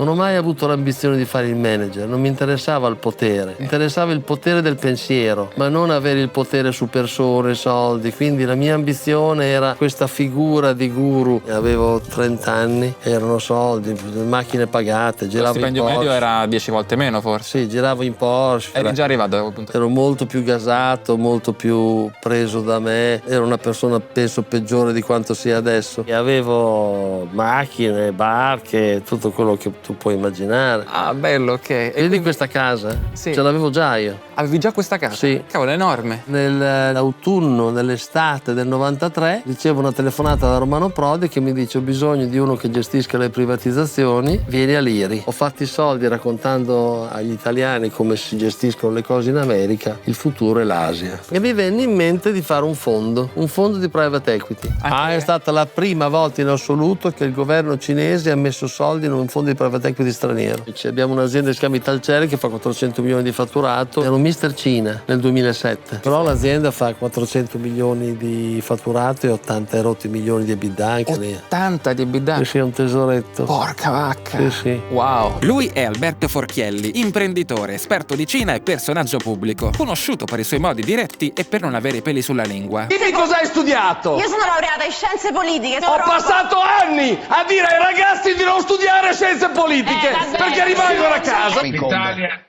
Non ho mai avuto l'ambizione di fare il manager, non mi interessava il potere. Mi interessava il potere del pensiero, ma non avere il potere su persone, soldi. Quindi la mia ambizione era questa figura di guru. Avevo 30 anni, erano soldi, macchine pagate, Lo giravo in stipendio Porsche. medio era 10 volte meno, forse. Sì, giravo in Porsche. Eri già arrivato a quel punto. Ero molto più gasato, molto più preso da me. Ero una persona, penso, peggiore di quanto sia adesso. E avevo macchine, barche, tutto quello che tu puoi immaginare. Ah, bello, ok. E Vedi questa casa? Sì. Ce l'avevo già io. avevi già questa casa? Sì. Cavolo, è enorme. Nell'autunno, nell'estate del 93, ricevo una telefonata da Romano Prodi che mi dice: ho bisogno di uno che gestisca le privatizzazioni, vieni a Liri. Ho fatto i soldi raccontando agli italiani come si gestiscono le cose in America, il futuro è l'Asia. E mi venne in mente di fare un fondo di private equity. È stata la prima volta in assoluto che il governo cinese ha messo soldi in un fondo di private equity straniero. Abbiamo un'azienda che si chiama Italcere che fa 400 milioni di fatturato. Ero Mister Cina nel 2007, però l'azienda fa 400 milioni di fatturato e 80 erotti milioni di EBITDA anche lì. 80 di EBITDA? Sì, è un tesoretto. Porca vacca. Sì, sì. Wow. Lui è Alberto Forchielli, imprenditore, esperto di Cina e personaggio pubblico, conosciuto per i suoi modi diretti e per non avere peli sulla lingua. Dimmi cosa hai studiato? Io sono laureata in scienze politiche. Ho passato anni a dire ai ragazzi di non studiare scienze politiche perché rimangono a casa. L'Italia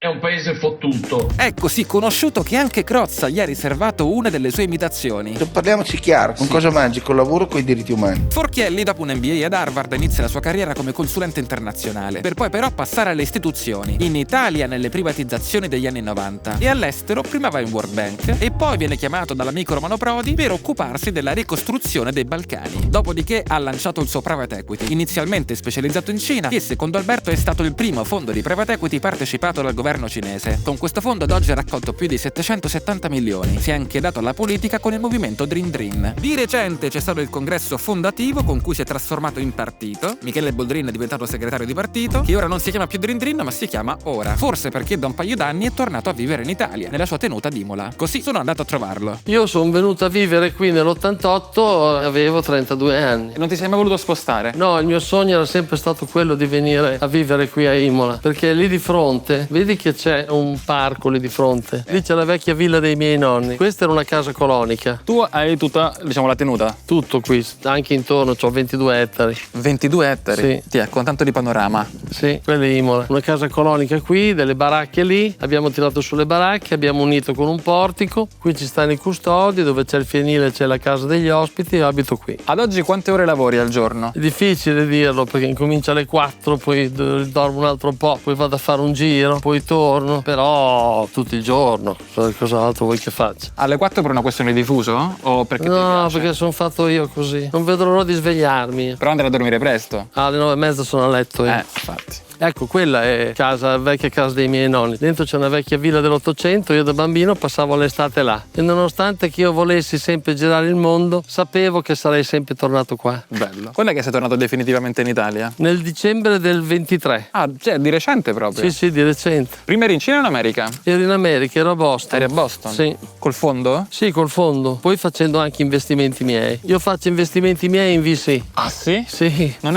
è un paese fottuto. È così conosciuto che anche Crozza gli ha riservato una delle sue imitazioni. Parliamoci chiaro, con cosa mangi? Col lavoro o con i diritti umani? Forchielli, dopo un MBA ad Harvard, inizia la sua carriera come consulente internazionale, per poi però passare alle istituzioni. In Italia nelle privatizzazioni degli anni 90 e all'estero prima va in World Bank e poi viene chiamato dall'amico Romano Prodi per occuparsi della ricostruzione dei Balcani. Dopodiché ha lanciato il suo private equity, inizialmente specializzato in Cina, che secondo Alberto è stato il primo fondo di private equity partecipato dal governo cinese. Con questo fondo ad oggi ha raccolto più di 770 milioni. Si è anche dato alla politica con il movimento Dream Dream. Di recente c'è stato il congresso fondativo con cui si è trasformato in partito. Michele Boldrin è diventato segretario di partito, che ora non si chiama più Dream Dream ma si chiama Ora. Forse perché da un paio d'anni è tornato a vivere in Italia, nella sua tenuta ad Imola. Così sono andato a trovarlo. Io sono venuto a vivere qui nell'88, avevo 32 anni. E non ti sei mai voluto spostare? No, il mio sogno era sempre stato quello di venire a vivere qui a Imola, perché lì di fronte, vedi che c'è un parco lì di fronte, lì c'è la vecchia villa dei miei nonni. Questa era una casa colonica. Tu hai tutta, diciamo, la tenuta? Tutto qui, anche intorno, ho 22 ettari. 22 ettari? Sì. Ti con tanto di panorama. Sì, quella è Imola. Una casa colonica qui, delle baracche lì, abbiamo tirato sulle baracche, abbiamo unito con un portico, qui ci stanno i custodi, dove c'è il fienile c'è la casa degli ospiti, io abito qui. Ad oggi quante ore lavori al giorno? È difficile dirlo perché incomincia alle 4, poi dormo un altro po', poi vado a fare un giro, poi torno, però tutto il giorno, cos'altro vuoi che faccia? Alle 4 per una questione di fuso? O perché ti No, piace? perché sono fatto io così, non vedo l'ora di svegliarmi. Però andare a dormire presto. Alle 9:30 sono a letto io. Infatti. Ecco, quella è vecchia casa dei miei nonni. Dentro c'è una vecchia villa dell'800, io da bambino passavo l'estate là. E nonostante che io volessi sempre girare il mondo, sapevo che sarei sempre tornato qua. Bello. Quando è che sei tornato definitivamente in Italia? Nel dicembre del 23. Ah, cioè di recente proprio? Sì, di recente. Prima eri in Cina o in America? Ero in America, ero a Boston. Eri a Boston? Sì. Col fondo? Sì, col fondo. Poi facendo anche investimenti miei. Io faccio investimenti miei in VC. Ah sì? Sì. Non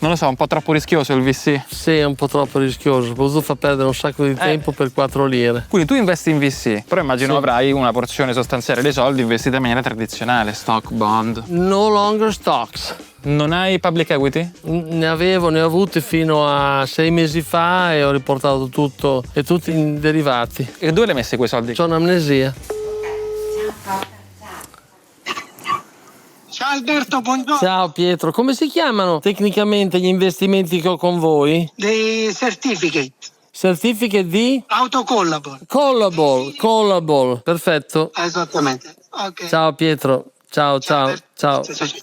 lo so, un po' troppo rischioso il VC? Sì, è un po' troppo rischioso. Ho potuto far perdere un sacco di tempo per 4 lire. Quindi tu investi in VC, però immagino Sì. avrai una porzione sostanziale dei soldi investita in maniera tradizionale, stock, bond. No longer stocks. Non hai public equity? Ne ho avuti fino a 6 mesi fa e ho riportato tutto e tutti in derivati. E dove li hai messi quei soldi? C'ho un'amnesia. Ciao Alberto, buongiorno. Ciao Pietro, come si chiamano tecnicamente gli investimenti che ho con voi? Dei certificate. Certificate di? Autocollabor. Collable, perfetto. Esattamente. Ok. Ciao Pietro, ciao.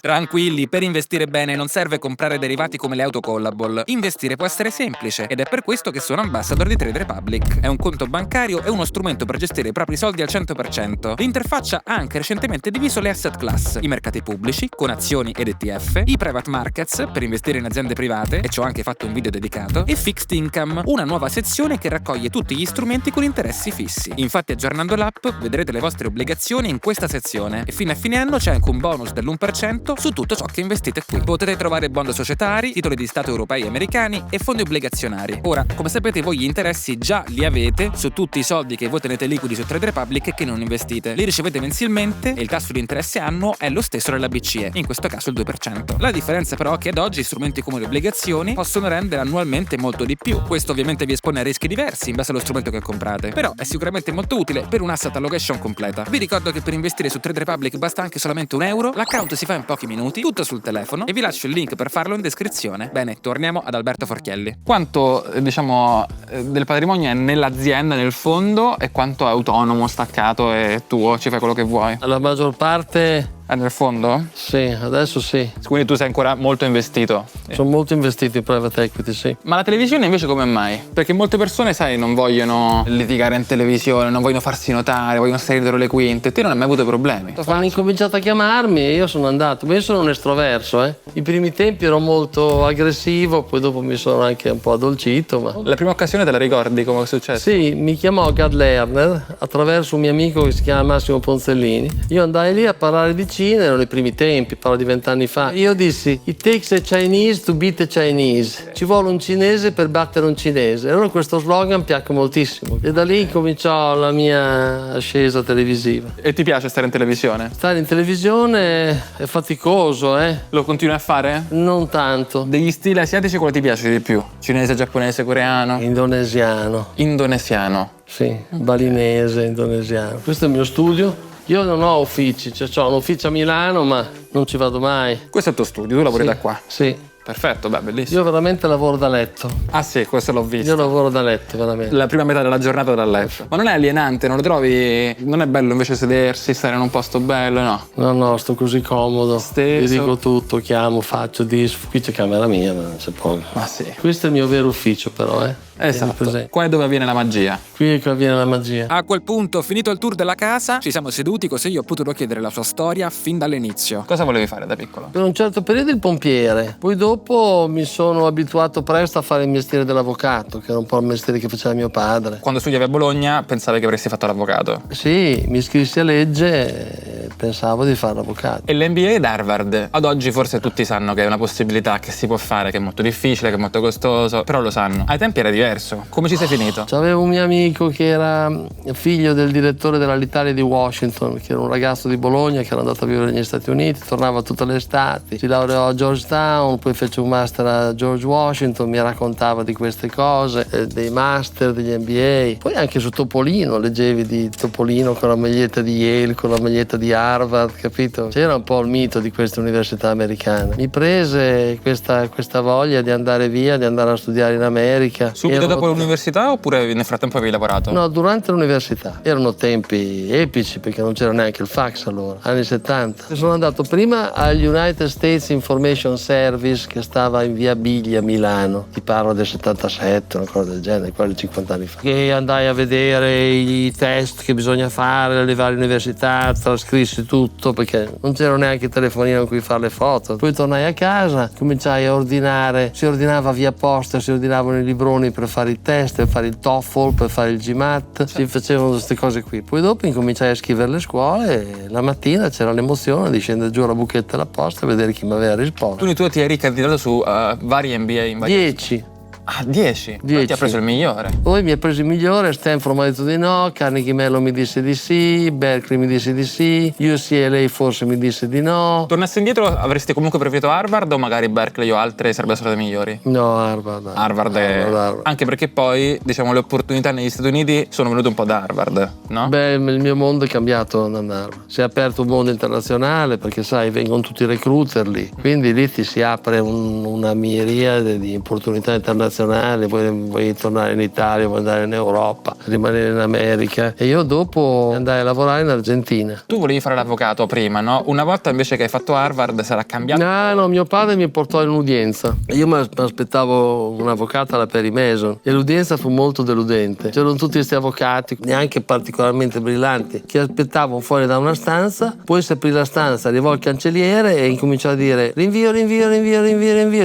Tranquilli, per investire bene non serve comprare derivati come le autocollable. Investire può essere semplice ed è per questo che sono ambassador di Trade Republic. È un conto bancario e uno strumento per gestire i propri soldi al 100%. L'interfaccia ha anche recentemente diviso le asset class, i mercati pubblici con azioni ed ETF, i private markets per investire in aziende private, e ci ho anche fatto un video dedicato, e fixed income, una nuova sezione che raccoglie tutti gli strumenti con interessi fissi. Infatti aggiornando l'app vedrete le vostre obbligazioni in questa sezione e fino a fine anno c'è anche un bonus della dell'1% su tutto ciò che investite qui. Potete trovare bond societari, titoli di Stato europei e americani e fondi obbligazionari. Ora, come sapete, voi gli interessi già li avete su tutti i soldi che voi tenete liquidi su Trade Republic e che non investite. Li ricevete mensilmente e il tasso di interesse annuo è lo stesso della BCE, in questo caso il 2%. La differenza però è che ad oggi strumenti come le obbligazioni possono rendere annualmente molto di più. Questo ovviamente vi espone a rischi diversi in base allo strumento che comprate, però è sicuramente molto utile per un asset allocation completa. Vi ricordo che per investire su Trade Republic basta anche solamente €1, l'account si fa in pochi minuti, tutto sul telefono, e vi lascio il link per farlo in descrizione. Bene, torniamo ad Alberto Forchielli. Quanto, diciamo, del patrimonio è nell'azienda, nel fondo, e quanto è autonomo, staccato e tuo, ci fai quello che vuoi? La maggior parte È nel fondo? sì, adesso sì. Quindi tu sei ancora molto investito. Sono molto investito in private equity, sì. Ma la televisione invece come mai? Perché molte persone, sai, non vogliono litigare in televisione, non vogliono farsi notare, vogliono stare dietro le quinte. Te non hai mai avuto problemi? Hanno incominciato a chiamarmi e io sono andato. Ma io sono un estroverso, eh. I primi tempi ero molto aggressivo, poi dopo mi sono anche un po' addolcito, ma... La prima occasione te la ricordi come è successo? Sì, mi chiamò Gad Lerner attraverso un mio amico che si chiama Massimo Ponzellini. Io andai lì a parlare di Cina, erano i primi tempi, parlo di 20 anni fa. Io dissi: "It takes a Chinese to beat a Chinese". Ci vuole un cinese per battere un cinese. E allora questo slogan piacque moltissimo. E da lì cominciò la mia ascesa televisiva. E ti piace stare in televisione? Stare in televisione è faticoso, eh? Lo continui a fare? Non tanto. Degli stili asiatici quale ti piace di più? Cinese, giapponese, coreano? Indonesiano. Indonesiano. Sì, balinese, indonesiano. Questo è il mio studio. Io non ho uffici, cioè ho un ufficio a Milano, ma non ci vado mai. Questo è il tuo studio, tu lavori Sì, da qua. Sì. Perfetto, beh, bellissimo. Io veramente lavoro da letto. Ah sì, questo l'ho visto. Io lavoro da letto, veramente. La prima metà della giornata da letto. Ma non è alienante, non lo trovi? Non è bello invece sedersi, stare in un posto bello, no? No, sto così comodo. Stesso. Ti dico tutto, chiamo, faccio, qui c'è camera mia, ma non c'è poco. Ma sì. Questo è il mio vero ufficio, però, eh. Tieni Esatto. presente. Qua è dove avviene la magia. Qui è che avviene la magia. A quel punto, finito il tour della casa, ci siamo seduti così io ho potuto chiedere la sua storia fin dall'inizio. Cosa volevi fare da piccolo? Per un certo periodo il pompiere, poi dopo mi sono abituato presto a fare il mestiere dell'avvocato, che era un po' il mestiere che faceva mio padre. Quando studiavi a Bologna pensavi che avresti fatto l'avvocato. Sì, mi iscrissi a legge e pensavo di fare l'avvocato. E l'MBA ad Harvard, ad oggi forse tutti sanno che è una possibilità che si può fare, che è molto difficile, che è molto costoso, però lo sanno. Ai tempi era diverso. Come ci sei finito? C'avevo un mio amico che era figlio del direttore dell'Alitalia di Washington, che era un ragazzo di Bologna che era andato a vivere negli Stati Uniti, tornava tutte le estati, si laureò a Georgetown, poi fece un master a George Washington, mi raccontava di queste cose, dei master, degli MBA. Poi anche su Topolino, leggevi di Topolino con la maglietta di Yale, con la maglietta di Harvard, capito? C'era un po' il mito di queste università americane. Mi prese questa voglia di andare via, di andare a studiare in America. Subito dopo l'università oppure nel frattempo avevi lavorato? No, durante l'università. Erano tempi epici perché non c'era neanche il fax allora, anni 70. Sono andato prima agli United States Information Service che stava in via Biglia a Milano. Ti parlo del 77, una cosa del genere, quasi 50 anni fa. E andai a vedere i test che bisogna fare alle varie università, trascrissi tutto perché non c'era neanche il telefonino in cui fare le foto. Poi tornai a casa, cominciai a ordinare, si ordinava via posta, si ordinavano i libroni per fare i test, per fare il TOEFL, per fare il GMAT, si facevano queste cose qui. Poi dopo incominciai a scrivere le scuole e la mattina c'era l'emozione di scendere giù alla buchetta della posta e vedere chi mi aveva risposto. Quindi tu ti eri candidato su vari MBA in vari... 10. Ah, 10? 10. Ti ha preso il migliore. Poi mi ha preso il migliore, Stanford mi ha detto di no, Carnegie Mellon mi disse di sì, Berkeley mi disse di sì, UCLA forse mi disse di no. Tornassi indietro avresti comunque preferito Harvard o magari Berkeley o altre sarebbero state migliori? No, Harvard. Harvard. Anche perché poi, diciamo, le opportunità negli Stati Uniti sono venute un po' da Harvard, no? Beh, il mio mondo è cambiato da Harvard. Si è aperto un mondo internazionale perché sai, vengono tutti i recruiter lì. Quindi lì ti si apre una miriade di opportunità internazionali, vuoi tornare in Italia, vuoi andare in Europa, rimanere in America. E io dopo andai a lavorare in Argentina. Tu volevi fare l'avvocato prima, no? Una volta invece che hai fatto Harvard sarà cambiato? No, mio padre mi portò in udienza. Io mi aspettavo un avvocato alla Perry Mason e l'udienza fu molto deludente. C'erano tutti questi avvocati, neanche particolarmente brillanti, che aspettavano fuori da una stanza, poi si aprì la stanza, arrivò il cancelliere e incominciò a dire rinvio.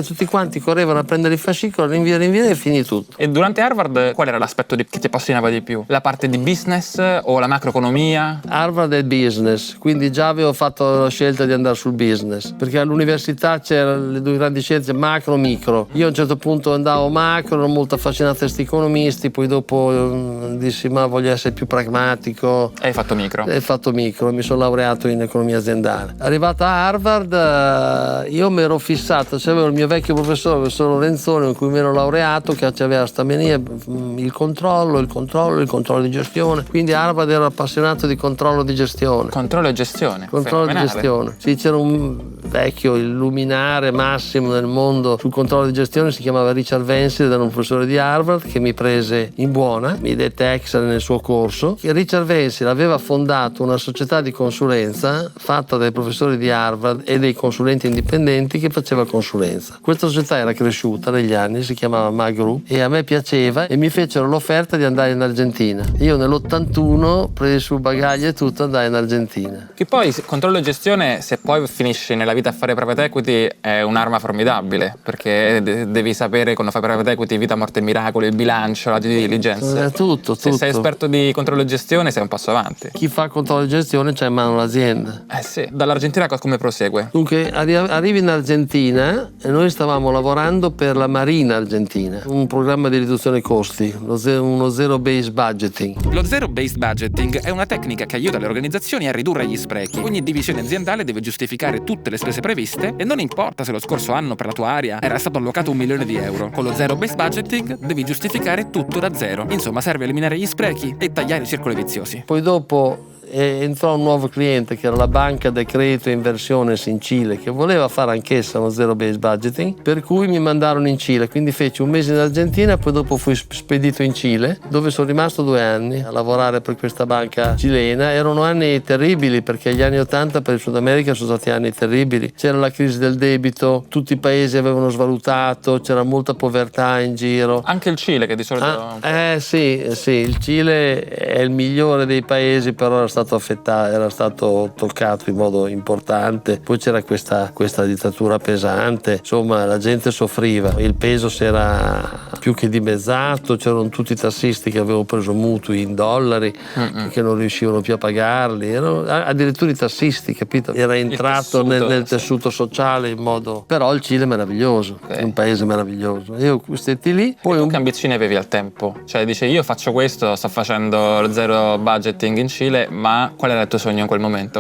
Tutti quanti correvano a prendere il fascicolo, rinvio. rinviene e finì tutto. E durante Harvard qual era l'aspetto che ti appassionava di più? La parte di business o la macroeconomia? Harvard è business, quindi già avevo fatto la scelta di andare sul business, perché all'università c'erano le due grandi scienze, macro e micro. Io a un certo punto andavo macro, ero molto affascinato da questi economisti, poi dopo dissi ma voglio essere più pragmatico. E hai fatto micro? Ho fatto micro, mi sono laureato in economia aziendale. Arrivato a Harvard io mi ero fissato, c'avevo il mio vecchio professore, il professor Lorenzoni, con cui mi ero laureato, che aveva sta mania, il controllo di gestione. Quindi a Harvard ero appassionato di controllo di gestione. Controllo e gestione. Controllo di gestione. Sì, c'era un vecchio, il luminare massimo nel mondo sul controllo di gestione, si chiamava Richard Vensil, era un professore di Harvard che mi prese in buona, mi dette Excel nel suo corso. Richard Vensil aveva fondato una società di consulenza fatta dai professori di Harvard e dei consulenti indipendenti che faceva consulenza. Questa società era cresciuta negli anni, si chiamava Mag Group, e a me piaceva e mi fecero l'offerta di andare in Argentina. Io nell'81 presi sul bagaglio e tutto, andai in Argentina. Che poi controllo e gestione, se poi finisci nella vita a fare private equity, è un'arma formidabile, perché devi sapere quando fai private equity vita, morte e miracoli, il bilancio, la due diligence. Tutto. Se sei esperto di controllo e gestione sei un passo avanti. Chi fa controllo e gestione c'ha in mano l'azienda. Sì. Dall'Argentina come prosegue? Dunque arrivi in Argentina e noi stavamo lavorando per la Marina Argentina, un programma di riduzione costi, uno zero-based budgeting. Lo zero-based budgeting è una tecnica che aiuta le organizzazioni a ridurre gli sprechi. Ogni divisione aziendale deve giustificare tutte le spese previste e non importa se lo scorso anno per la tua area era stato allocato 1 milione di euro. Con lo zero-based budgeting devi giustificare tutto da zero. Insomma, serve a eliminare gli sprechi e tagliare i circoli viziosi. Poi dopo entrò un nuovo cliente che era la Banca del Credito e Inversiones in Cile, che voleva fare anch'essa uno zero-based budgeting, per cui mi mandarono in Cile. Quindi feci un mese in Argentina, poi dopo fui spedito in Cile, dove sono rimasto 2 anni a lavorare per questa banca cilena. Erano anni terribili, perché gli anni 80 per il Sud America sono stati anni terribili. C'era la crisi del debito, tutti i paesi avevano svalutato, c'era molta povertà in giro. Anche il Cile, che di solito... Sì, il Cile è il migliore dei paesi, però era stato affettato, era stato toccato in modo importante. Poi c'era questa dittatura pesante, insomma la gente soffriva, il peso si era più che dimezzato, c'erano tutti i tassisti che avevano preso mutui in dollari che non riuscivano più a pagarli, erano addirittura i tassisti, capito? Era entrato nel tessuto sociale in modo... Però il Cile è meraviglioso, è un paese meraviglioso. Io stetti lì. Poi che ambizioni avevi al tempo? Cioè dice io faccio questo, sto facendo lo zero budgeting in Cile, ma qual era il tuo sogno in quel momento?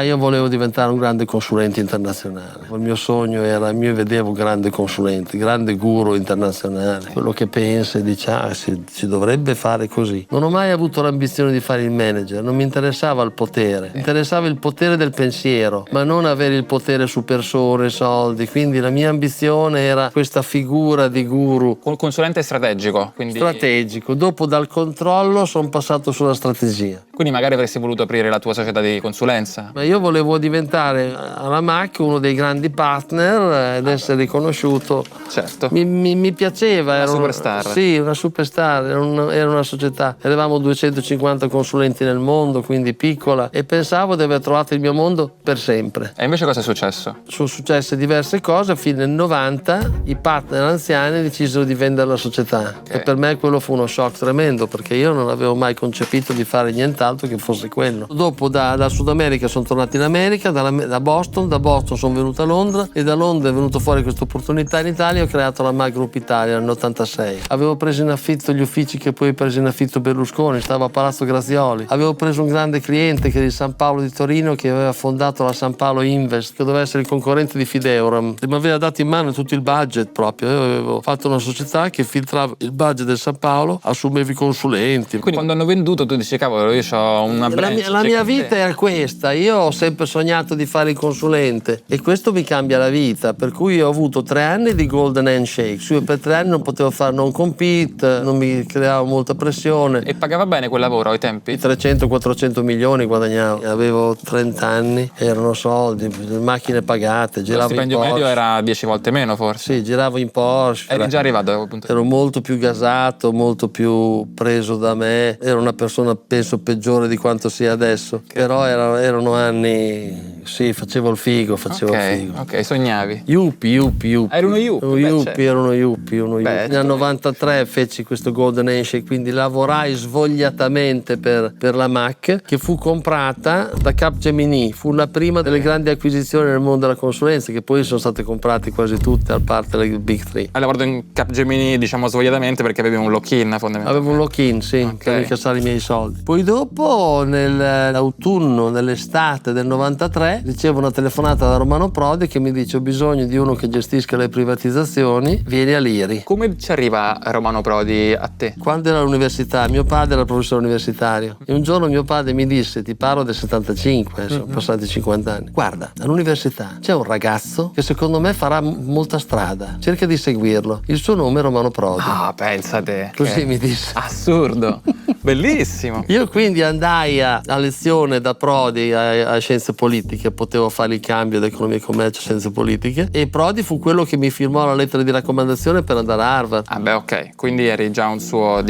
Io volevo diventare un grande consulente internazionale. Il mio sogno era, io vedevo un grande consulente, grande guru internazionale, quello che pensa e dice si dovrebbe fare così. Non ho mai avuto l'ambizione di fare il manager, non mi interessava il potere, mi interessava il potere del pensiero, ma non avere il potere su persone, soldi. Quindi la mia ambizione era questa figura di guru. Un consulente strategico, quindi... Strategico. Dopo dal controllo sono passato sulla strategia. Quindi magari avresti voluto aprire la tua società di consulenza? Ma io volevo diventare alla MAC uno dei grandi partner ed essere riconosciuto. Certo. Mi piaceva. Una superstar. Sì, una superstar. Era una società. Eravamo 250 consulenti nel mondo, quindi piccola, e pensavo di aver trovato il mio mondo per sempre. E invece cosa è successo? Sono successe diverse cose. A fine del 90 i partner anziani decisero di vendere la società. E per me quello fu uno shock tremendo, perché io non avevo mai concepito di fare nient'altro che fosse quello. Dopo da Sud America sono tornato in America, da Boston sono venuto a Londra, e da Londra è venuta fuori questa opportunità in Italia. Ho creato la Mag Group Italia nell'86. Avevo preso in affitto gli uffici che poi preso in affitto Berlusconi, stavo a Palazzo Grazioli. Avevo preso un grande cliente che è di San Paolo di Torino, che aveva fondato la San Paolo Invest, che doveva essere il concorrente di Fideuram. Mi aveva dato in mano tutto il budget proprio. Io avevo fatto una società che filtrava il budget del San Paolo, assumevi consulenti. Quindi quando hanno venduto tu dici cavolo, io ho una branch. La mia vita era questa. Io ho sempre sognato di fare il consulente e questo mi cambia la vita, per cui ho avuto 3 anni di golden handshake. Io per 3 anni non potevo fare non compete, non mi creavo molta pressione. E pagava bene quel lavoro ai tempi? 300-400 milioni guadagnavo. Avevo 30 anni, erano soldi, macchine pagate, giravo in Porsche. Lo stipendio medio era 10 volte meno forse? Sì, giravo in Porsche. Eri già arrivato a quel punto? Ero molto più gasato, molto più preso da me. Ero una persona penso peggiore maggiore di quanto sia adesso, però erano anni, sì, facevo il figo. Ok, sognavi. Yuppie. Eri uno yuppie? Ero uno yuppie. Nel 93 feci questo Golden Handshake, quindi lavorai svogliatamente per la Mac, che fu comprata da Capgemini. Fu la prima delle grandi acquisizioni nel mondo della consulenza, che poi sono state comprate quasi tutte, a parte le Big Three. Hai lavorato in Capgemini, diciamo, svogliatamente perché avevi un lock-in fondamentalmente. Avevo un lock-in, sì, per incassare i miei soldi. Poi dopo, nell'autunno, nell'estate del 93, ricevo una telefonata da Romano Prodi che mi dice: ho bisogno di uno che gestisca le privatizzazioni, vieni a Liri. Come ci arriva Romano Prodi a te? Quando ero all'università, mio padre era professore universitario, e un giorno mio padre mi disse, ti parlo del 75, sono passati 50 anni, guarda, all'università c'è un ragazzo che secondo me farà molta strada, cerca di seguirlo, il suo nome è Romano Prodi. Ah, pensate. Così mi disse. Assurdo. Bellissimo. Io quindi andai a lezione da Prodi a scienze politiche, potevo fare il cambio da economia e commercio a scienze politiche, e Prodi fu quello che mi firmò la lettera di raccomandazione per andare a Harvard. Ah beh, ok, quindi eri già un suo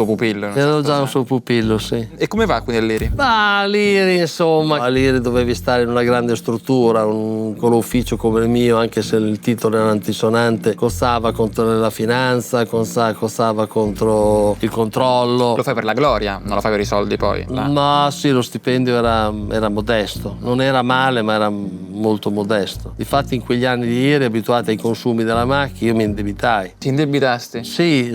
pupillo. Ero già un suo pupillo, sì. E come va quindi a Liri? Ma a Liri, insomma, a Liri dovevi stare in una grande struttura, con un ufficio come il mio, anche se il titolo era antisonante, costava contro la finanza, costava contro il controllo. Lo fai per la gloria, non lo fai per i soldi poi? Ma sì, lo stipendio era modesto, non era male, ma era molto modesto. Difatti in quegli anni di Liri, abituati ai consumi della macchina, io mi indebitai. Ti indebitasti? Sì,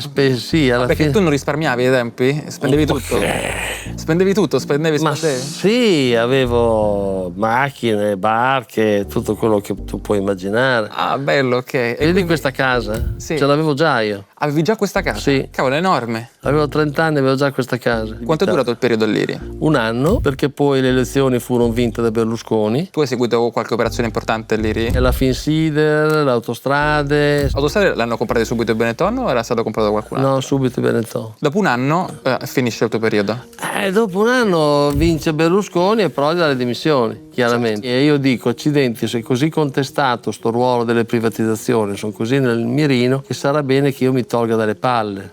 alla perché fine. tu non risparmiavi ai tempi? Spendevi tutto? Spendevi? Ma sì, avevo macchine, barche, tutto quello che tu puoi immaginare. Ah, bello, ok. Vedi questa casa? Sì. Ce l'avevo già io. Avevi già questa casa? Sì. Cavolo, è enorme. Avevo 30 anni, avevo già questa casa. Quanto è durato il periodo all'Iri? Un anno, perché poi le elezioni furono vinte da Berlusconi. Tu hai seguito qualche operazione importante all'Iri? E la Finsider, le autostrade. Autostrade l'hanno comprate subito i Benetton o era stato comprato da qualcun altro? No, subito i Benetton. Dopo un anno finisce il tuo periodo? Dopo un anno vince Berlusconi e Prodi dalle dimissioni, chiaramente. Certo. E io dico, accidenti, se è così contestato sto ruolo delle privatizzazioni, sono così nel mirino, che sarà bene che io mi tolga dalle palle.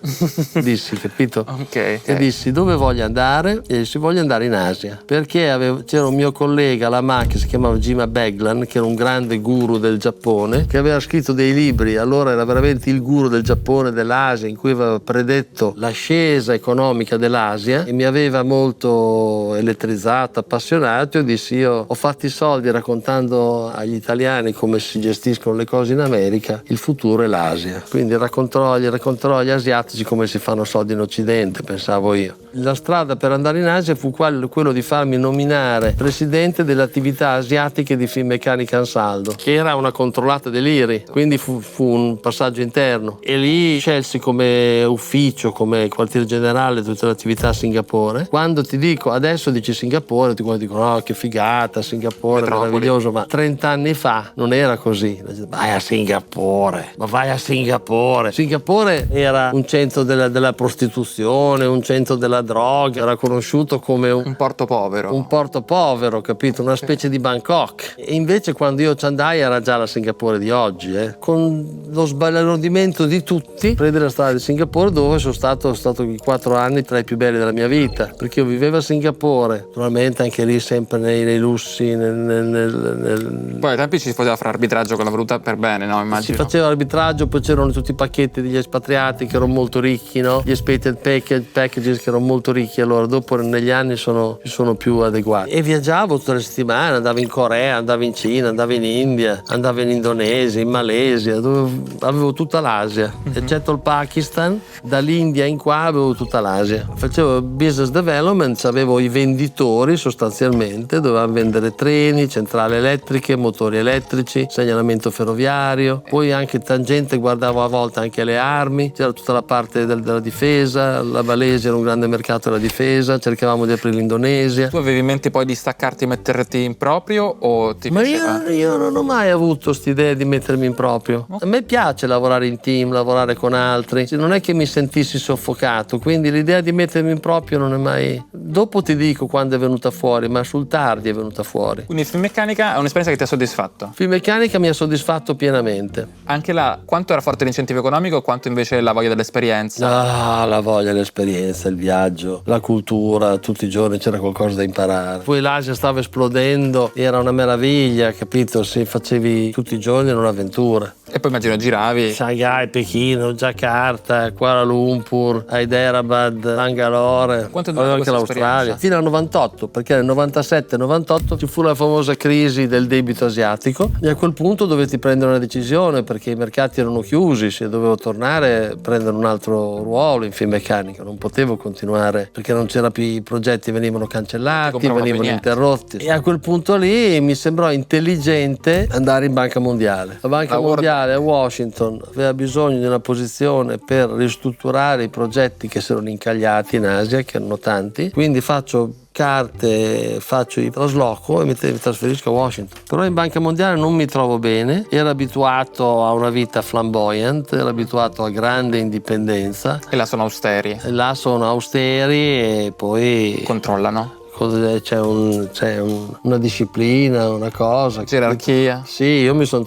Dissi, capito? Ok. E dissi, dove voglio andare? E dissi, voglio andare in Asia. Perché c'era un mio collega alla MAC che si chiamava Jima Beglan, che era un grande guru del Giappone, che aveva scritto dei libri, allora era veramente il guru del Giappone, dell'Asia, in cui aveva predetto l'ascesa economica dell'Asia, e mi aveva molto elettrizzato, appassionato. Io dissi, io ho fatto i soldi raccontando agli italiani come si gestiscono le cose in America, il futuro è l'Asia, quindi racconterò agli asiatici come si fanno soldi in Occidente, pensavo io. La strada per andare in Asia fu quello di farmi nominare presidente delle attività asiatiche di Finmeccanica Ansaldo, che era una controllata dell'Iri, quindi fu un passaggio interno, e lì scelsi come ufficio, come quartier generale tutte le attività a Singapore. Quando ti dico, adesso dici Singapore, tutti quanti dicono no, che figata, Singapore, meraviglioso, ma 30 anni fa non era così. Vai a Singapore, ma vai a Singapore. Singapore era un centro della prostituzione, un centro della droga, era conosciuto come un porto povero. Un porto povero, capito? Una specie di Bangkok. E invece quando io ci andai era già la Singapore di oggi, con lo sbalordimento di tutti. Prendi la strada di Singapore, dove sono stato 4 anni tra i più belli della mia vita, perché io vivevo a Singapore, naturalmente anche lì sempre nei lussi, Poi ai tempi ci si poteva fare arbitraggio con la valuta per bene, no? Immagino. Si faceva arbitraggio, poi c'erano tutti i pacchetti degli espatriati che erano molto ricchi, no? Gli expatriate packages che erano molto ricchi, allora dopo negli anni sono più adeguati. E viaggiavo tutte le settimane, andavo in Corea, andavo in Cina, andavo in India, andavo in Indonesia, in Malesia, dove avevo tutta l'Asia, eccetto il Pakistan. Dall'India in qua avevo tutta l'Asia. Facevo business development, avevo i venditori sostanzialmente, dovevamo vendere treni, centrali elettriche, motori elettrici, segnalamento ferroviario, poi anche tangente guardavo a volte anche le armi, c'era tutta la parte della difesa, la Malesia era un grande mercato della difesa, cercavamo di aprire l'Indonesia. Tu avevi in mente poi di staccarti e metterti in proprio o ti piaceva? Ma io non ho mai avuto quest'idea di mettermi in proprio. A me piace lavorare in team, lavorare con altri, non è che mi sentissi soffocato, quindi l'idea di mettermi in proprio non è mai... Dopo ti dico quando è venuta fuori, ma sul tardi è venuta fuori. Quindi Finmeccanica è un'esperienza che ti ha soddisfatto? Finmeccanica mi ha soddisfatto pienamente. Anche là, quanto era forte l'incentivo economico, quanto invece la voglia dell'esperienza? La voglia, l'esperienza, il viaggio, la cultura, tutti i giorni c'era qualcosa da imparare. Poi l'Asia stava esplodendo, era una meraviglia, capito? Se facevi tutti i giorni era un'avventura. E poi immagino giravi. Shanghai, Pechino, Jakarta, Kuala Lumpur, Hyderabad, Bangalore, Quanto è durata anche questa l'Australia. esperienza? Fino al 98, perché nel 97-98 ci fu la famosa crisi del debito asiatico e a quel punto dovetti prendere una decisione perché i mercati erano chiusi, se dovevo tornare prendere un altro ruolo in Finmeccanica, non potevo continuare perché non c'era più, i progetti venivano cancellati, venivano interrotti e a quel punto lì mi sembrò intelligente andare in Banca Mondiale. La Banca Mondiale a Washington aveva bisogno di una posizione per ristrutturare i progetti che si erano incagliati in Asia, che erano tanti, quindi faccio carte, faccio il trasloco e mi trasferisco a Washington. Però in Banca Mondiale non mi trovo bene, ero abituato a una vita flamboyant, ero abituato a grande indipendenza. E là sono austeri. E là sono austeri e poi controllano. C'è una disciplina, una cosa. Gerarchia. Sì, io mi sono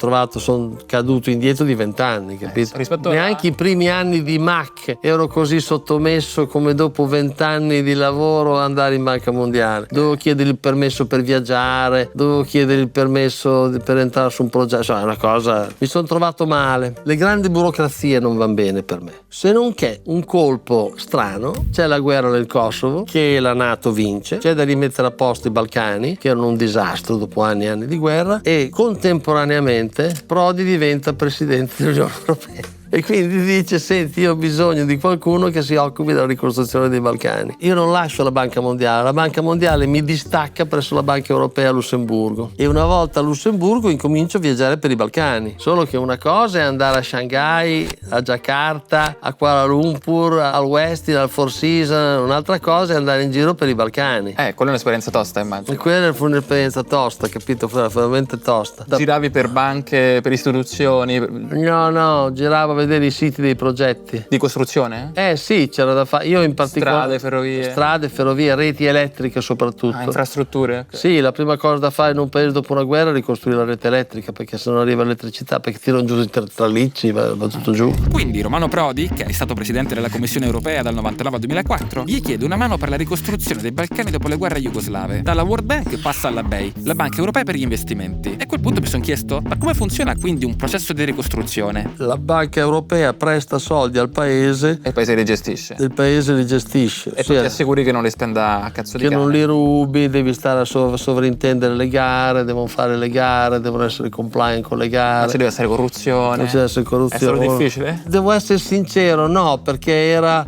caduto indietro di 20 anni, capito? Neanche i primi anni di Mac ero così sottomesso come dopo 20 anni di lavoro andare in Banca Mondiale. Dovevo chiedere il permesso per viaggiare, dovevo chiedere il permesso per entrare su un progetto, cioè una cosa. Mi sono trovato male. Le grandi burocrazie non vanno bene per me. Se non che un colpo strano, c'è la guerra nel Kosovo, che la NATO vince, c'è da rimettere a posto i Balcani, che erano un disastro dopo anni e anni di guerra, e contemporaneamente Prodi diventa presidente dell'Unione Europea. E quindi dice: senti, io ho bisogno di qualcuno che si occupi della ricostruzione dei Balcani. Io non lascio la Banca Mondiale, la Banca Mondiale mi distacca presso la Banca Europea a Lussemburgo e una volta a Lussemburgo incomincio a viaggiare per i Balcani. Solo che una cosa è andare a Shanghai, a Jakarta, a Kuala Lumpur, al Westin, al Four Seasons, un'altra cosa è andare in giro per i Balcani. Quella è un'esperienza tosta, immagino. E quella fu un'esperienza tosta, capito? Fu veramente tosta. Giravi per banche, per istituzioni? No, giravo a vedere i siti dei progetti. Di costruzione? Sì, c'era da fare. Io in particolare Strade, ferrovie, reti elettriche soprattutto. Infrastrutture? Okay. Sì, la prima cosa da fare in un paese dopo una guerra è ricostruire la rete elettrica, perché se non arriva l'elettricità, perché tirano giù i tralicci, va tutto giù. Quindi Romano Prodi, che è stato presidente della Commissione Europea dal 99 al 2004, gli chiede una mano per la ricostruzione dei Balcani dopo le guerre jugoslave. Dalla World Bank passa alla BEI, la Banca Europea per gli Investimenti. E a quel punto mi sono chiesto: ma come funziona quindi un processo di ricostruzione? La Banca Europea presta soldi al paese e il paese li gestisce. Il paese li gestisce. E tu ti assicuri che non li spenda a cazzo di cane. Che non li rubi, devi stare a sovrintendere le gare, devono fare le gare, devono essere compliant con le gare. Non ci deve essere corruzione. Non ci deve essere corruzione. È stato difficile? Devo essere sincero, no, perché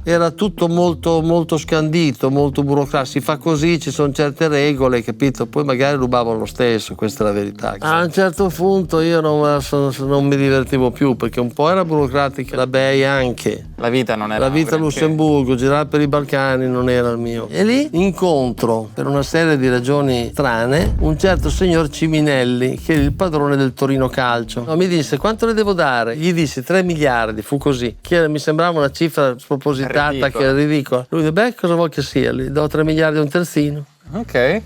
era tutto molto, molto scandito, molto burocratico. Si fa così, ci sono certe regole, capito? Poi magari rubavano lo stesso, questa è la verità. A un certo punto io non mi divertivo più, perché un po' era burocratica, la BEI anche. La vita non era. La vita a Lussemburgo, girare per i Balcani non era il mio. E lì incontro, per una serie di ragioni strane, un certo signor Ciminelli, che è il padrone del Torino Calcio. Mi disse: quanto le devo dare? Gli disse 3 miliardi, fu così, che mi sembrava una cifra spropositata, ridicola. Che era ridicola. Lui disse: cosa vuoi che sia? Gli do 3 miliardi e un terzino. Ok.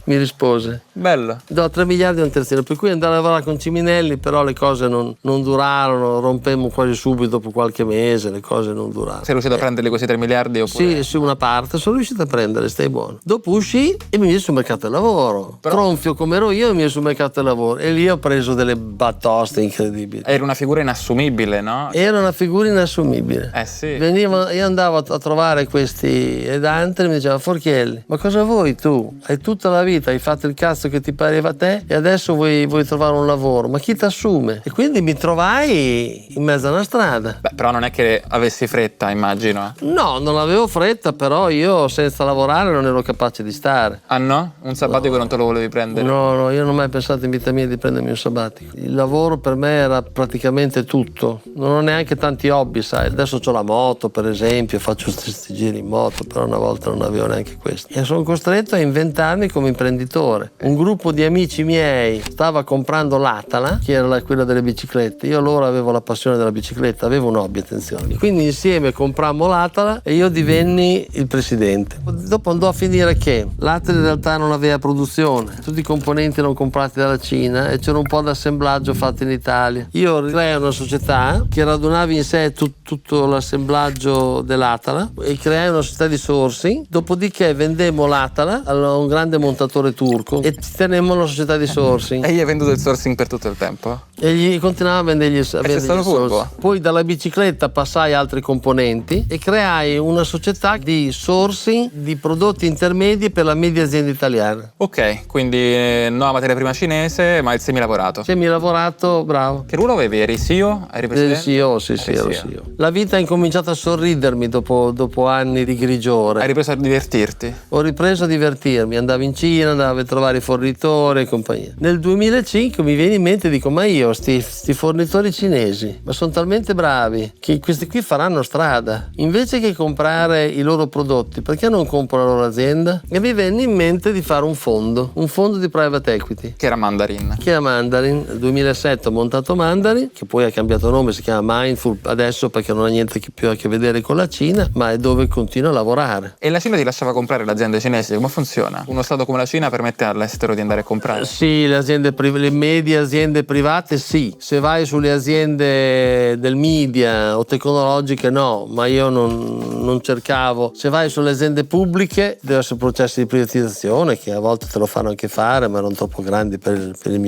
Mi rispose: bello. Do 3 miliardi e un terzino. Per cui andare a lavorare con Ciminelli, però le cose non durarono, rompemmo quasi subito dopo qualche mese, le cose non durarono. Sei riuscito a prenderli questi 3 miliardi oppure? Sì, una parte sono riuscito a prendere, stai buono. Dopo uscì e mi mise sul mercato del lavoro. Però, tronfio come ero io, mi mise sul mercato del lavoro e lì ho preso delle batoste incredibili. Era una figura inassumibile, no? Era una figura inassumibile. Sì. Io andavo a trovare questi Dante e mi diceva: Forchielli, ma cosa vuoi tu? Hai tutta la vita, hai fatto il cazzo che ti pareva a te e adesso vuoi trovare un lavoro, ma chi ti assume? E quindi mi trovai in mezzo a una strada. Beh, però non è che avessi fretta, immagino. No, non avevo fretta, però io senza lavorare non ero capace di stare. Ah no? Un sabbatico non te lo volevi prendere? No, io non ho mai pensato in vita mia di prendermi un sabbatico. Il lavoro per me era praticamente tutto. Non ho neanche tanti hobby, sai. Adesso ho la moto, per esempio, faccio questi giri in moto, però una volta non avevo neanche questo. E sono costretto a inventarmi come imprenditore. Un gruppo di amici miei stava comprando l'Atala, che era quella delle biciclette. Io allora avevo la passione della bicicletta, avevo un hobby, attenzione. Quindi insieme comprammo l'Atala e io divenni il presidente. Dopo andò a finire che l'Atala in realtà non aveva produzione, tutti i componenti erano comprati dalla Cina e c'era un po' d'assemblaggio fatto in Italia. Io creai una società che radunava in sé tutto l'assemblaggio dell'Atala e creai una società di sourcing, dopodiché vendemmo l'Atala a un grande montatore turco e tenemmo una società di sourcing. E gli hai venduto il sourcing per tutto il tempo? E gli continuava a vendergli sei stato furbo. Poi dalla bicicletta passai altri componenti e creai una società di sourcing di prodotti intermedi per la media azienda italiana. Ok, quindi no materia prima cinese, ma il semilavorato. Semilavorato, bravo. Che ruolo avevi? Eri CEO? Eri presidente? CEO, sì, ero CEO. La vita ha incominciato a sorridermi dopo anni di grigiore. Hai ripreso a divertirti? Ho ripreso a divertirmi, andavo in Cina, andavo a trovare i fornitori e compagnia. Nel 2005 mi viene in mente e dico, ma io sti fornitori cinesi, ma sono talmente bravi che questi qui faranno strada. Invece che comprare i loro prodotti, perché non compro la loro azienda? E mi venne in mente di fare un fondo di private equity. Che era Mandarin. Che era Mandarin. Nel 2007 ho montato Mandarin, che poi ha cambiato nome, si chiama Mindful adesso perché non ha niente più a che vedere con la Cina, ma è dove continuo a lavorare. E la Cina ti lasciava comprare le aziende cinesi? Come funziona? Uno Stato come la Cina permette all'estero di andare a comprare? Sì, le medie aziende private sì. Se vai sulle aziende del media o tecnologiche no, ma io non cercavo. Se vai sulle aziende pubbliche deve essere processi di privatizzazione che a volte te lo fanno anche fare, ma erano troppo grandi per i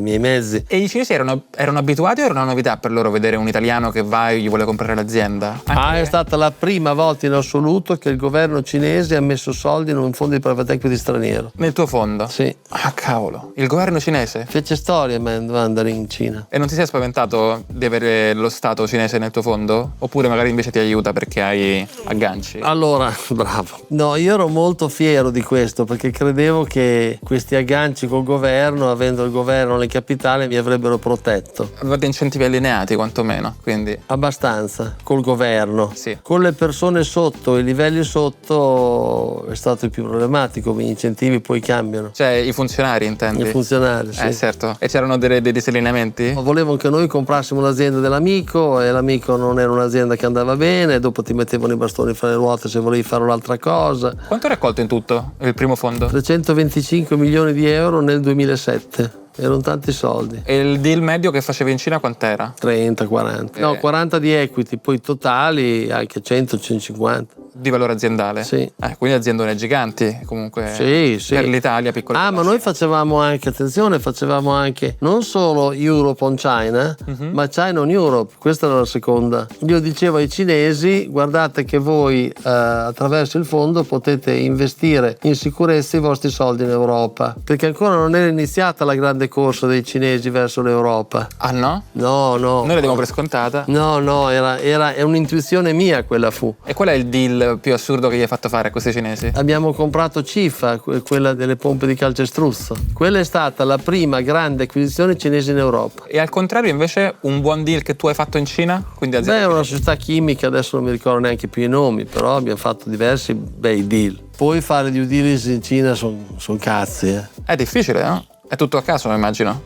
miei mezzi. E i cinesi erano abituati o era una novità per loro vedere un italiano che va e gli vuole comprare l'azienda? È stata la prima volta in assoluto che il governo cinese ha messo soldi in un fondo di private equity straniero. Nel tuo fondo? Sì. Ah, cavolo. Il governo cinese? Fece storia Mandarin in Cina. E non ti sei spaventato di avere lo Stato cinese nel tuo fondo? Oppure magari invece ti aiuta perché hai agganci? Allora, bravo. No, io ero molto fiero di questo perché credevo che questi agganci col governo, avendo il governo nel capitale, mi avrebbero protetto. Avevate incentivi allineati quantomeno, quindi... Abbastanza, col governo. Sì. Con le persone sotto, i livelli sotto è stato il più problematico, gli incentivi poi cambiano. Cioè i funzionari intendi? I funzionari, sì. Certo. E c'erano dei disallineamenti? Volevano che noi comprassimo l'azienda dell'amico e l'amico non era un'azienda che andava bene, dopo ti mettevano i bastoni fra le ruote se volevi fare un'altra cosa. Quanto hai raccolto in tutto il primo fondo? 325 milioni di euro nel 2007. Erano tanti soldi. E il deal medio che facevi in Cina quant'era? 30, 40. No, 40 di equity, poi totali anche 100, 150. Di valore aziendale? Sì. Quindi aziendone giganti comunque. Sì. Per l'Italia, piccole. Ma noi facevamo anche non solo Europe on China, ma China on Europe. Questa era la seconda. Io dicevo ai cinesi, guardate che voi attraverso il fondo potete investire in sicurezza i vostri soldi in Europa, perché ancora non era iniziata la grande corsa dei cinesi verso l'Europa. Ah no? No. Noi la diamo per scontata. No, è un'intuizione mia quella fu. E qual è il deal più assurdo che gli hai fatto fare a questi cinesi? Abbiamo comprato Cifa, quella delle pompe di calcestruzzo. Quella è stata la prima grande acquisizione cinese in Europa. E al contrario invece un buon deal che tu hai fatto in Cina? Quindi è una società chimica, adesso non mi ricordo neanche più i nomi, però abbiamo fatto diversi bei deal. Poi fare due diligence in Cina sono cazzi. È difficile, no? È tutto a caso, immagino,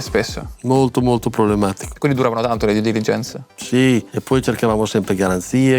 spesso. Molto, molto problematico. Quindi duravano tanto le due diligence? Sì, e poi cercavamo sempre garanzie.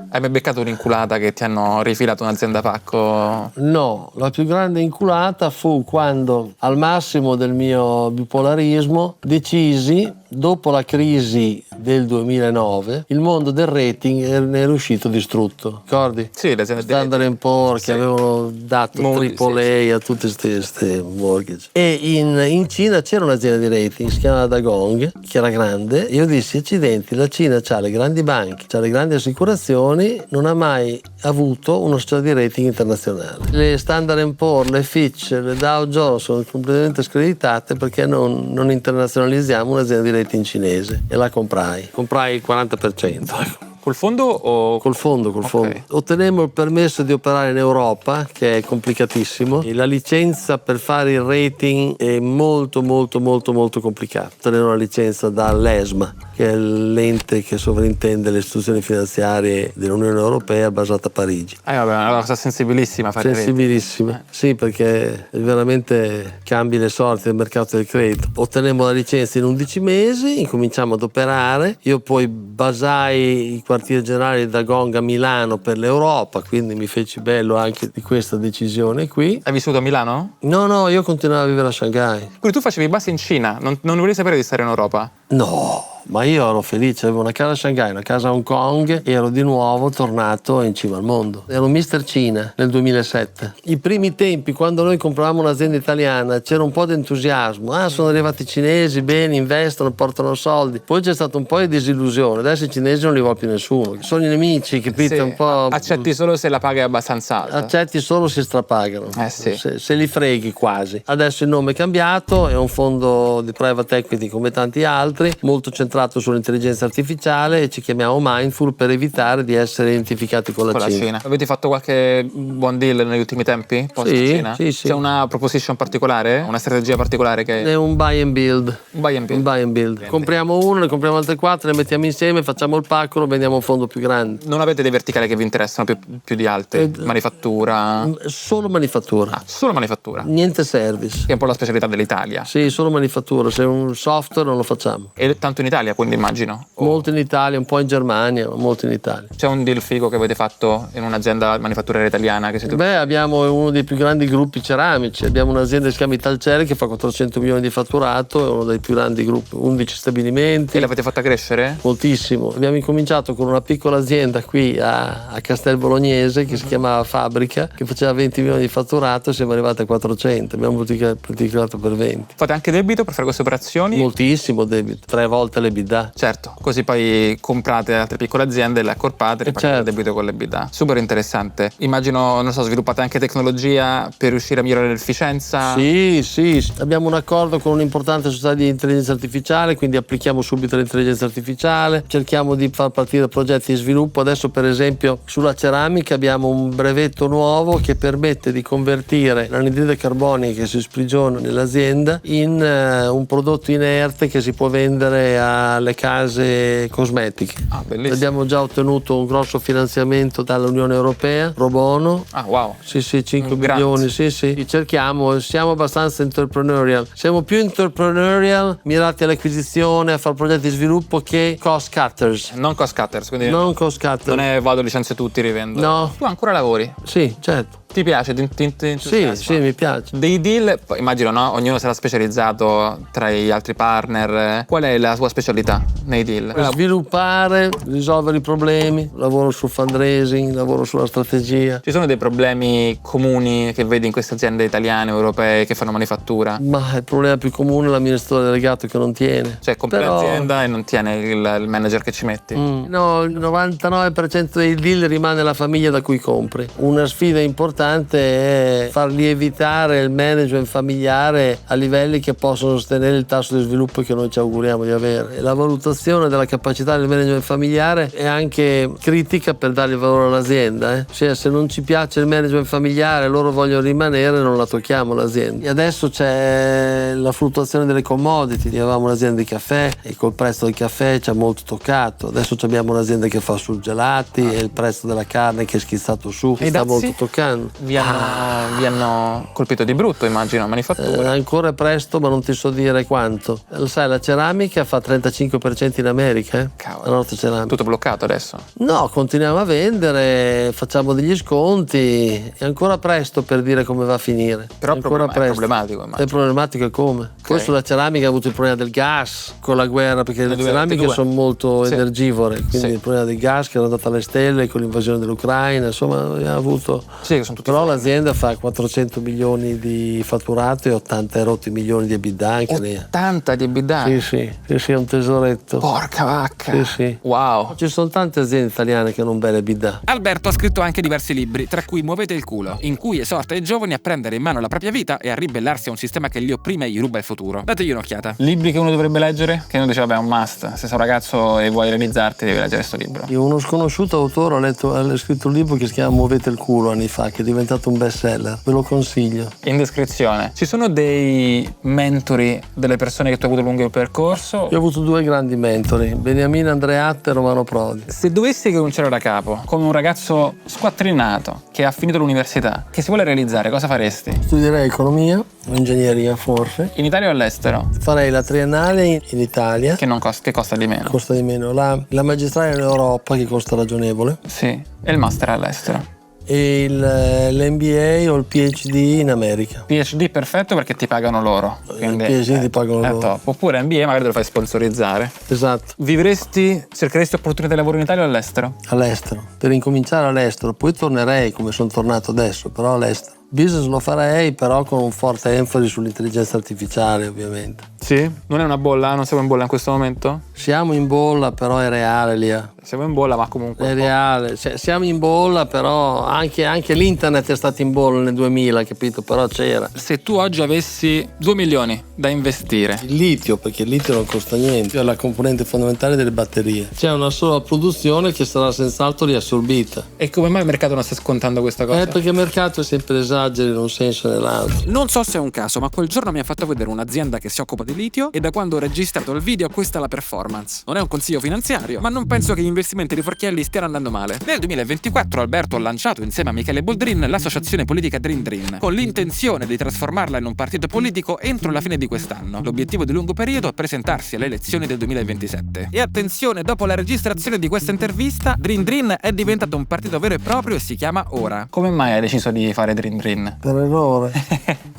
Hai mai beccato un'inculata che ti hanno rifilato un'azienda pacco? No, la più grande inculata fu quando, al massimo del mio bipolarismo, decisi, dopo la crisi del 2009, il mondo del rating ne era uscito distrutto. Ricordi? Sì, le aziende Standard & Poor's che avevano dato AAA a tutte queste mortgage. E in Cina c'era un'azienda di rating, si chiamava Dagong, che era grande. Io dissi, accidenti, la Cina ha le grandi banche, ha le grandi assicurazioni, non ha mai avuto una società di rating internazionale. Le Standard & Poor's, le Fitch, le Dow Jones sono completamente screditate perché non internazionalizziamo un'azienda di rating cinese. E la comprai il 40%. Col fondo o Col fondo. Ok. Ottenemmo il permesso di operare in Europa, che è complicatissimo, e la licenza per fare il rating è molto complicato. Ottenere una licenza dall'ESMA, che è l'ente che sovrintende le istituzioni finanziarie dell'Unione Europea, basata a Parigi. vabbè, è una cosa sensibilissima fare rete. Sensibilissima, sì, perché veramente cambi le sorti del mercato del credito. Ottenemmo la licenza in 11 mesi, incominciamo ad operare. Io poi basai i quartieri generali da Gong a Milano per l'Europa, quindi mi feci bello anche di questa decisione qui. Hai vissuto a Milano? No, io continuavo a vivere a Shanghai. Quindi tu facevi base in Cina, non volevi sapere di stare in Europa? No, ma io ero felice, avevo una casa a Shanghai, una casa a Hong Kong, e ero di nuovo tornato in cima al mondo. Ero Mr. Cina nel 2007. I primi tempi, quando noi compravamo un'azienda italiana, c'era un po' di entusiasmo. Sono arrivati i cinesi, bene, investono, portano soldi. Poi c'è stato un po' di disillusione. Adesso i cinesi non li vuole più nessuno. Sono i nemici, capito? Sì, Un po'... accetti solo se la paga è abbastanza alta. Accetti solo se strapagano. Sì. Se li freghi quasi. Adesso il nome è cambiato, è un fondo di private equity come tanti altri, molto centrato sull'intelligenza artificiale, e ci chiamiamo Mindful per evitare di essere identificati con la Cina. Avete fatto qualche buon deal negli ultimi tempi? Post-Cina? Sì. C'è una proposition particolare? Una strategia particolare che... È un buy and build. Un buy and build. Compriamo uno, ne compriamo altre 4, le mettiamo insieme, facciamo il pacco, lo vendiamo a un fondo più grande. Non avete dei verticali che vi interessano più di altri? Manifattura? Solo manifattura. Solo manifattura? Niente service. Che è un po' la specialità dell'Italia. Sì, solo manifattura. Se è un software non lo facciamo. E tanto in Italia, quindi immagino? Molto in Italia, un po' in Germania, ma molto in Italia. C'è un deal figo che avete fatto in un'azienda manifatturiera italiana? Abbiamo uno dei più grandi gruppi ceramici. Abbiamo un'azienda che si chiama Italcere che fa 400 milioni di fatturato, è uno dei più grandi gruppi, 11 stabilimenti. E l'avete fatta crescere? Moltissimo. Abbiamo incominciato con una piccola azienda qui a Castel Bolognese che si chiamava Fabbrica, che faceva 20 milioni di fatturato, e siamo arrivati a 400. Abbiamo moltiplicato per 20. Fate anche debito per fare queste operazioni? Moltissimo debito, 3 volte l'EBITDA. Certo, così poi comprate altre piccole aziende, le accorpate e pagate il debito con l'EBITDA. Super interessante. Immagino, non so, sviluppate anche tecnologia per riuscire a migliorare l'efficienza? Sì. Abbiamo un accordo con un'importante società di intelligenza artificiale, quindi applichiamo subito l'intelligenza artificiale, cerchiamo di far partire progetti di sviluppo. Adesso per esempio sulla ceramica abbiamo un brevetto nuovo che permette di convertire l'anidride carbonica che si sprigiona nell'azienda in un prodotto inerte che si può vendere alle case cosmetiche. Bellissimo. Abbiamo già ottenuto un grosso finanziamento dall'Unione Europea, pro bono. Wow. Sì, 5 milioni, sì. Siamo abbastanza entrepreneurial. Siamo più entrepreneurial, mirati all'acquisizione, a fare progetti di sviluppo, che cost cutters. Non cost cutters, quindi non cost cutters. Non è vado licenzio tutti, rivendo. No. Tu ancora lavori? Sì, certo. Ti piace? Ti entusiasma? Sì, mi piace. Dei deal, immagino, no? Ognuno sarà specializzato tra gli altri partner. Qual è la tua specialità nei deal? Sviluppare, risolvere i problemi, lavoro sul fundraising, lavoro sulla strategia. Ci sono dei problemi comuni che vedi in queste aziende italiane, europee, che fanno manifattura? Ma il problema più comune è l'amministratore delegato che non tiene. Cioè compri l'azienda e non tiene il manager che ci metti? No, il 99% dei deal rimane la famiglia da cui compri. Una sfida importante è far lievitare il management familiare a livelli che possono sostenere il tasso di sviluppo che noi ci auguriamo di avere. E la valutazione della capacità del management familiare è anche critica per dare il valore all'azienda. Cioè, se non ci piace il management familiare, loro vogliono rimanere, non la tocchiamo l'azienda. E adesso c'è la fluttuazione delle commodity. Avevamo un'azienda di caffè e col prezzo del caffè ci ha molto toccato. Adesso abbiamo un'azienda che fa surgelati e il prezzo della carne che è schizzato su, che sta molto toccando. Vi hanno colpito di brutto, immagino, manifattura. Ancora è presto, ma non ti so dire quanto. Lo sai, la ceramica fa 35% in America. Cavolo. La nostra ceramica. Tutto bloccato adesso? No, continuiamo a vendere, facciamo degli sconti. È ancora presto per dire come va a finire. Però è ancora presto. È problematico, immagino. È problematico come? Okay. Poi sulla ceramica ha avuto il problema del gas con la guerra, perché le ceramiche sono molto energivore, quindi il problema del gas che era andato alle stelle con l'invasione dell'Ucraina, insomma abbiamo avuto... Sì, che sono tutte Però l'azienda fa 400 milioni di fatturato e 80 erotti milioni di EBITDA anche lì. 80 di EBITDA? Sì, è un tesoretto. Porca vacca. Sì. Wow. Ci sono tante aziende italiane che hanno un bel EBITDA. Alberto ha scritto anche diversi libri, tra cui Muovete il culo, in cui esorta i giovani a prendere in mano la propria vita e a ribellarsi a un sistema che li opprime e gli ruba il futuro. Dategli un'occhiata. Libri che uno dovrebbe leggere? Che uno dice, vabbè, è un must. Se sei un ragazzo e vuoi realizzarti, devi leggere questo libro. Io, uno sconosciuto autore, ha scritto un libro che si chiama Muovete il culo anni fa, che è diventato un bestseller. Ve lo consiglio. In descrizione. Ci sono dei mentori, delle persone che tu hai avuto lungo il percorso? Io ho avuto 2 grandi mentori, Beniamino Andreatta e Romano Prodi. Se dovessi cominciare da capo, come un ragazzo squattrinato che ha finito l'università, che si vuole realizzare, cosa faresti? Studierei economia o ingegneria forse. In Italia o all'estero? Farei la triennale in Italia. Che costa di meno. Costa di meno. La magistrale in Europa, che costa ragionevole. Sì. E il master all'estero? E l'MBA o il PhD in America. PhD perfetto perché ti pagano loro. Quindi, il PhD ti pagano loro. Top. Oppure MBA magari te lo fai sponsorizzare. Esatto. Cercheresti opportunità di lavoro in Italia o all'estero? All'estero. Per incominciare all'estero. Poi tornerei come sono tornato adesso, però all'estero. Business lo farei, però con un forte enfasi sull'intelligenza artificiale, ovviamente. Sì? Non è una bolla? Non siamo in bolla in questo momento? Siamo in bolla, però è reale lì. Siamo in bolla, ma comunque. È reale. Siamo in bolla, però anche l'internet è stato in bolla nel 2000, capito? Però c'era. Se tu oggi avessi 2 milioni da investire. Il litio, perché il litio non costa niente, è la componente fondamentale delle batterie. C'è una sola produzione che sarà senz'altro riassorbita. E come mai il mercato non sta scontando questa cosa? Perché il mercato è sempre esagera in un senso o nell'altro. Non so se è un caso, ma quel giorno mi ha fatto vedere un'azienda che si occupa di litio e da quando ho registrato il video questa è la performance. Non è un consiglio finanziario, ma non penso che gli investimenti di Forchielli stiano andando male. Nel 2024 Alberto ha lanciato insieme a Michele Boldrin l'associazione politica Dream Dream, con l'intenzione di trasformarla in un partito politico entro la fine di quest'anno. L'obiettivo di lungo periodo è presentarsi alle elezioni del 2027. E attenzione, dopo la registrazione di questa intervista, Dream Dream è diventato un partito vero e proprio e si chiama Ora. Come mai hai deciso di fare Dream Dream? Per errore.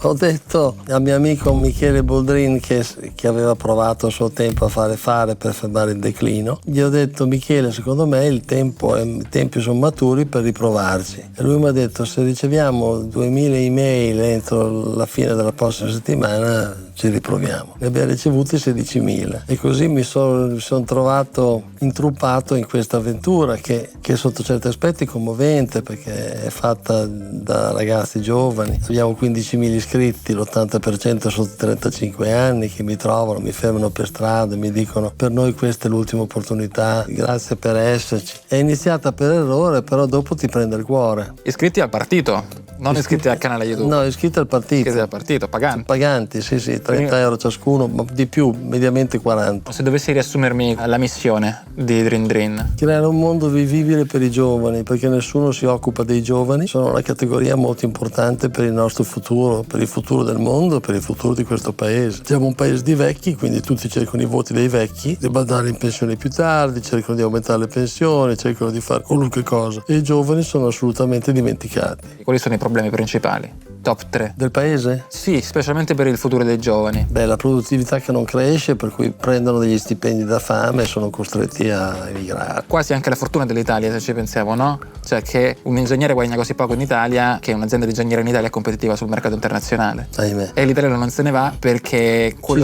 Ho detto al mio amico Michele Boldrin, che aveva provato a suo tempo a fare per fermare il declino, gli ho detto: Michele, secondo me i tempi sono maturi per riprovarci. E lui mi ha detto: se riceviamo 2000 email entro la fine della prossima settimana ci riproviamo. Ne abbiamo ricevuti 16.000 e così mi sono trovato intruppato in questa avventura che sotto certi aspetti è commovente, perché è fatta da ragazzi giovani. Abbiamo 15.000 iscritti, l'80% sotto 35 anni, che mi trovano, mi fermano per strada e mi dicono: per noi questa è l'ultima opportunità, grazie per esserci. È iniziata per errore, però dopo ti prende il cuore. Iscritti al partito? Non iscritti al canale YouTube? No, iscritti al partito. Iscritti al partito, paganti? Paganti, sì, 30 euro ciascuno, ma di più, mediamente 40. Se dovessi riassumermi la missione di Dream Dream? Creare un mondo vivibile per i giovani, perché nessuno si occupa dei giovani. Sono una categoria molto importante per il nostro futuro, per il futuro del mondo, per il futuro di questo paese. Siamo un paese di vecchi, quindi tutti cercano i voti dei vecchi, di andare in pensione più tardi, cercano di aumentare le pensioni, cercano di fare qualunque cosa. E i giovani sono assolutamente dimenticati. Quali sono i problemi principali? Top 3. Del paese? Sì, specialmente per il futuro dei giovani. La produttività che non cresce, per cui prendono degli stipendi da fame e sono costretti a emigrare. Quasi anche la fortuna dell'Italia, se ci pensiamo, no? Cioè che un ingegnere guadagna così poco in Italia che un'azienda di ingegneria in Italia è competitiva sul mercato internazionale. Ahimè. E l'italiano non se ne va perché ci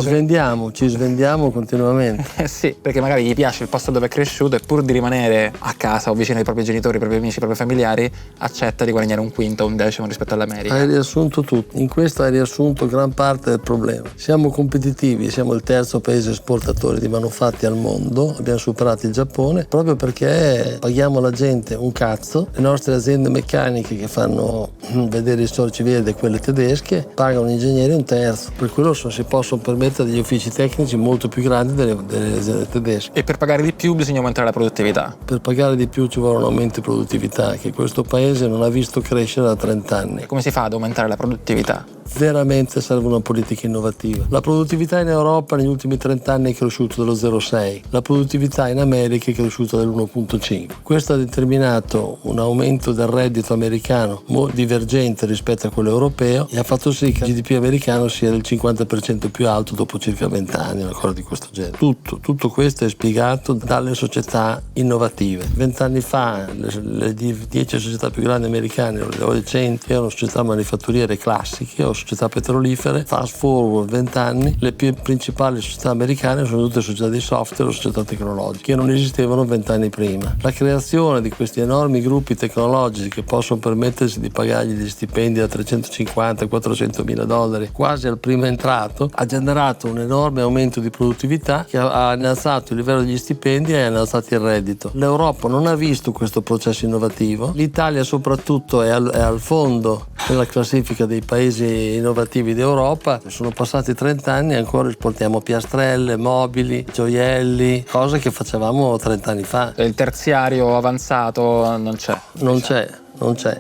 svendiamo continuamente. Sì, perché magari gli piace il posto dove è cresciuto e pur di rimanere a casa o vicino ai propri genitori, ai propri amici, ai propri familiari, accetta di guadagnare un quinto o un decimo rispetto all'America. Hai riassunto tutto. In questo hai riassunto gran parte del problema. Siamo competitivi, siamo il terzo paese esportatore di manufatti al mondo, abbiamo superato il Giappone proprio perché paghiamo la gente un cazzo. Le nostre aziende meccaniche che fanno vedere i storici verde, quelle tedesche, pagano gli ingegneri un terzo, per quello si possono permettere degli uffici tecnici molto più grandi delle aziende tedesche. E per pagare di più bisogna aumentare la produttività. Per pagare di più ci vuole un aumento di produttività che questo paese non ha visto crescere da 30 anni. E come si fa ad aumentare aumentare la produttività? Veramente serve una politica innovativa. La produttività in Europa negli ultimi 30 anni è cresciuta dello 0,6, la produttività in America è cresciuta dell'1,5. Questo ha determinato un aumento del reddito americano divergente rispetto a quello europeo e ha fatto sì che il GDP americano sia del 50% più alto dopo circa 20 anni, una cosa di questo genere. Tutto questo è spiegato dalle società innovative. 20 anni fa le 10 società più grandi americane, le recenti, erano società manifatturiere classiche o società petrolifere. Fast forward 20 anni, le più principali società americane sono tutte società di software o società tecnologiche che non esistevano 20 anni prima. La creazione di questi enormi gruppi tecnologici che possono permettersi di pagargli gli stipendi da 350-400 mila dollari quasi al primo entrato ha generato un enorme aumento di produttività che ha innalzato il livello degli stipendi e ha innalzato il reddito. L'Europa non ha visto questo processo innovativo, l'Italia soprattutto è al fondo nella classifica dei paesi innovativi d'Europa. Sono passati 30 anni e ancora esportiamo piastrelle, mobili, gioielli, cose che facevamo 30 anni fa. Il terziario avanzato non c'è. Non c'è.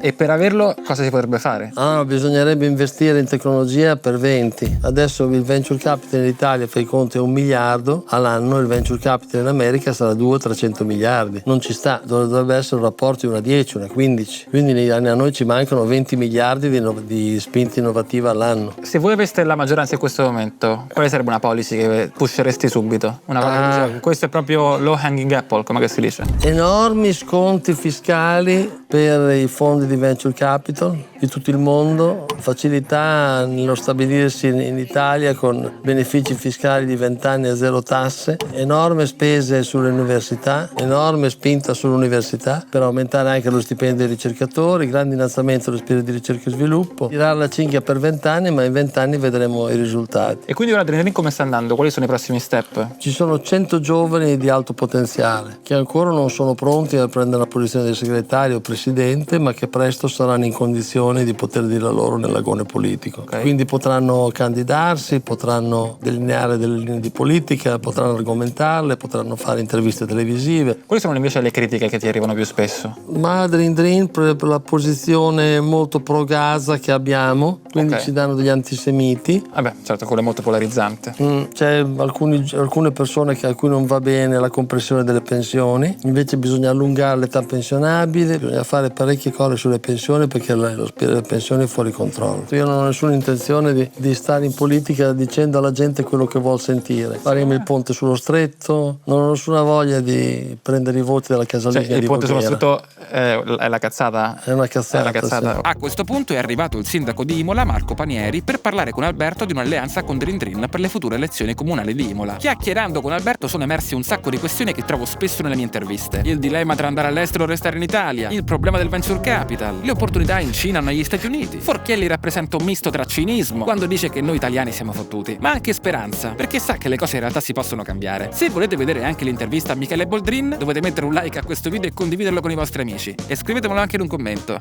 E per averlo cosa si potrebbe fare? Bisognerebbe investire in tecnologia per 20. Adesso il venture capital in Italia, fai conto, è 1 miliardo all'anno, il venture capital in America sarà 200-300 miliardi. Non ci sta, dovrebbe essere un rapporto di una 10, una 15. Quindi a noi ci mancano 20 miliardi di spinta innovativa all'anno. Se voi aveste la maggioranza in questo momento, quale sarebbe una policy che pusheresti subito? Una cosa che dice, questo è proprio low hanging apple, come si dice? Enormi sconti fiscali per i fondi di venture capital di tutto il mondo, facilità nello stabilirsi in Italia con benefici fiscali di 20 anni a 0 tasse, enorme spese sulle università, enorme spinta sull'università per aumentare anche lo stipendio dei ricercatori, grande innalzamento dello spirito di ricerca e sviluppo, tirare la cinghia per 20 anni, ma in 20 anni vedremo i risultati. E quindi ora Adrenalin come sta andando? Quali sono i prossimi step? Ci sono 100 giovani di alto potenziale che ancora non sono pronti a prendere la posizione del segretario o presidente, ma che presto saranno in condizioni di poter dire la loro nell'agone politico. Okay. Quindi potranno candidarsi, potranno delineare delle linee di politica, potranno argomentarle, potranno fare interviste televisive. Quali sono invece le critiche che ti arrivano più spesso? Ma Drin per la posizione molto pro Gaza che abbiamo, quindi ci danno degli antisemiti. Vabbè, certo, quello è molto polarizzante. C'è alcune persone a cui non va bene la compressione delle pensioni, invece bisogna allungare l'età pensionabile, bisogna fare parecchie cose sulle pensioni perché lo spirito delle pensioni è fuori controllo. Io non ho nessuna intenzione di stare in politica dicendo alla gente quello che vuol sentire. Faremo il ponte sullo stretto, non ho nessuna voglia di prendere i voti della casalinga il di ponte sullo Voghera. stretto è la cazzata? È una cazzata. Sì. A questo punto è arrivato il sindaco di Imola, Marco Panieri, per parlare con Alberto di un'alleanza con Drin Drin per le future elezioni comunali di Imola. Chiacchierando con Alberto sono emersi un sacco di questioni che trovo spesso nelle mie interviste. Il dilemma tra andare all'estero o restare in Italia, il problema del venture capital, le opportunità in Cina o negli Stati Uniti. Forchielli rappresenta un misto tra cinismo, quando dice che noi italiani siamo fottuti, ma anche speranza, perché sa che le cose in realtà si possono cambiare. Se volete vedere anche l'intervista a Michele Boldrin, dovete mettere un like a questo video e condividerlo con i vostri amici. E scrivetemelo anche in un commento.